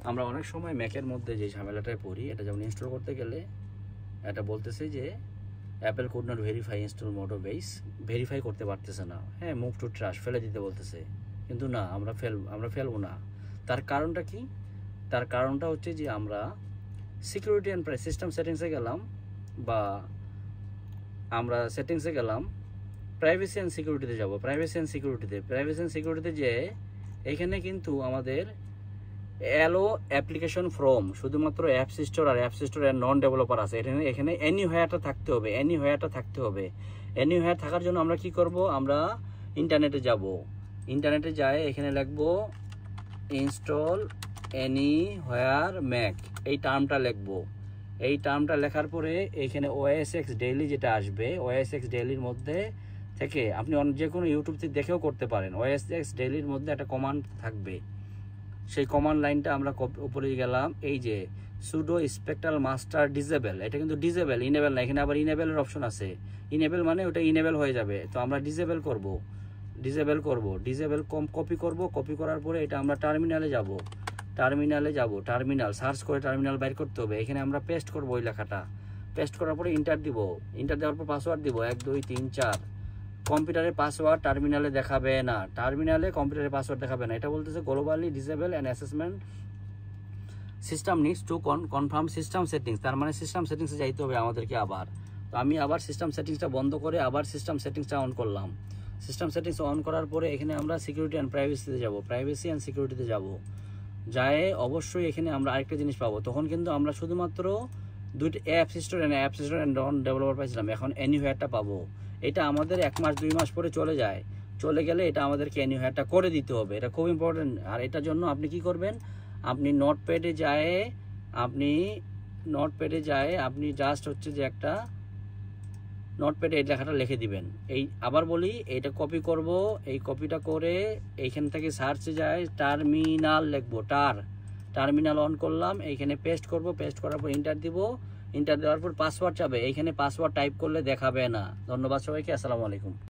আমরা অনেক সময় ম্যাকের মধ্যে যে ঝামেলাটায় পড়ি, এটা যেমন ইনস্টল করতে গেলে এটা বলতেছে যে Apple could not verify install মোটো বেস, ভেরিফাই করতে পারতেছে না। হ্যাঁ, মুভ টু ট্রাশ, ফেলে দিতে বলতেছে। কিন্তু না, আমরা ফেলবো না। তার কারণটা কি? তার কারণটা হচ্ছে যে আমরা সিকিউরিটি অ্যান্ড সিস্টেম সেটিংসে গেলাম, বা আমরা সেটিংসে গেলাম, প্রাইভেসি অ্যান্ড সিকিউরিটিতে যাব। প্রাইভেসি অ্যান্ড সিকিউরিটিতে যে এখানে কিন্তু আমাদের অ্যালো অ্যাপ্লিকেশন ফ্রম শুধুমাত্র অ্যাপস স্টোর আর অ্যাপস স্টোরের নন ডেভেলপার আছে। এখানে এনিহোয়ারটা থাকতে হবে। এনিহোয়ার থাকার জন্য আমরা কি করব? আমরা ইন্টারনেটে যাব। ইন্টারনেটে যাই, এখানে লিখব ইনস্টল এনিহোয়ার ম্যাক, এই টার্মটা লিখব। এই টার্মটা লেখার পরে এখানে OS X ডেইলি যেটা আসবে, OS X ডেইলির মধ্যে থেকে আপনি যে কোনো ইউটিউব থেকে দেখেও করতে পারেন। OS X ডেইলির মধ্যে একটা কমান্ড থাকবে, সেই কমান্ড লাইনটা আমরা উপরে গেলাম। এই যে সুডো স্পেকট্রাল মাস্টার ডিসেবল, এটা কিন্তু ডিসেবল, ইনেবল না। এখানে আবার ইনেবলের অপশন আছে। ইনেবল মানে ওটা ইনেবল হয়ে যাবে, তো আমরা ডিসেবল করব। কপি করার পরে এটা আমরা টার্মিনালে যাব। টার্মিনাল সার্চ করে টার্মিনাল বাইর করতে হবে। এখানে আমরা পেস্ট করব ওই লেখাটা। পেস্ট করার পরে ইন্টার দিব। ইন্টার দেওয়ার পর পাসওয়ার্ড দিব 1 2 3 4। কম্পিউটারের পাসওয়ার্ড টার্মিনালে দেখাবে না, কম্পিউটারের পাসওয়ার্ড দেখাবে না। এটা বলতেছে globally disable and assessment system needs to confirm system settings. তার মানে সিস্টেম সেটিংসে যাইতে হবে আমাদেরকে আবার। তো আমি আবার সিস্টেম সেটিংসটা বন্ধ করে আবার সিস্টেম সেটিংসটা অন করলাম। সিস্টেম সেটিংস অন করার পরে এখানে আমরা সিকিউরিটি অ্যান্ড সিকিউরিটিতে যাব। যায় অবশ্যই এখানে আমরা আরেকটা জিনিস পাবো। তখন কিন্তু আমরা শুধুমাত্র দুইটা apps store and non developer পাইছিলাম, এখন এনিহোয়ারটা পাবো। এটা আমাদের 1 মাস 2 মাস পরে চলে গেলে এটা আমাদেরকে এনিহোয়ারটা করে দিতে হবে। এটা খুব ইম্পর্টেন্ট। আর এটার জন্য আপনি কি করবেন? আপনি নোটপ্যাডে যায় আপনি জাস্ট হচ্ছে যে একটা নোটপ্যাডে এই লেখাটা লিখে দিবেন। এই আবার বলি, এটা কপি করব। এই কপিটা করে এইখান থেকে সার্চে যায় টার্মিনাল লিখবো। টার্মিনাল অন করলাম, এইখানে পেস্ট করব। পেস্ট করার পর ইন্টার দিব। ইন্টার দেওয়ার পর পাসওয়ার্ড চাবে, এইখানে পাসওয়ার্ড টাইপ করলে দেখাবে না। ধন্যবাদ সবাইকে, আসসালামু আলাইকুম।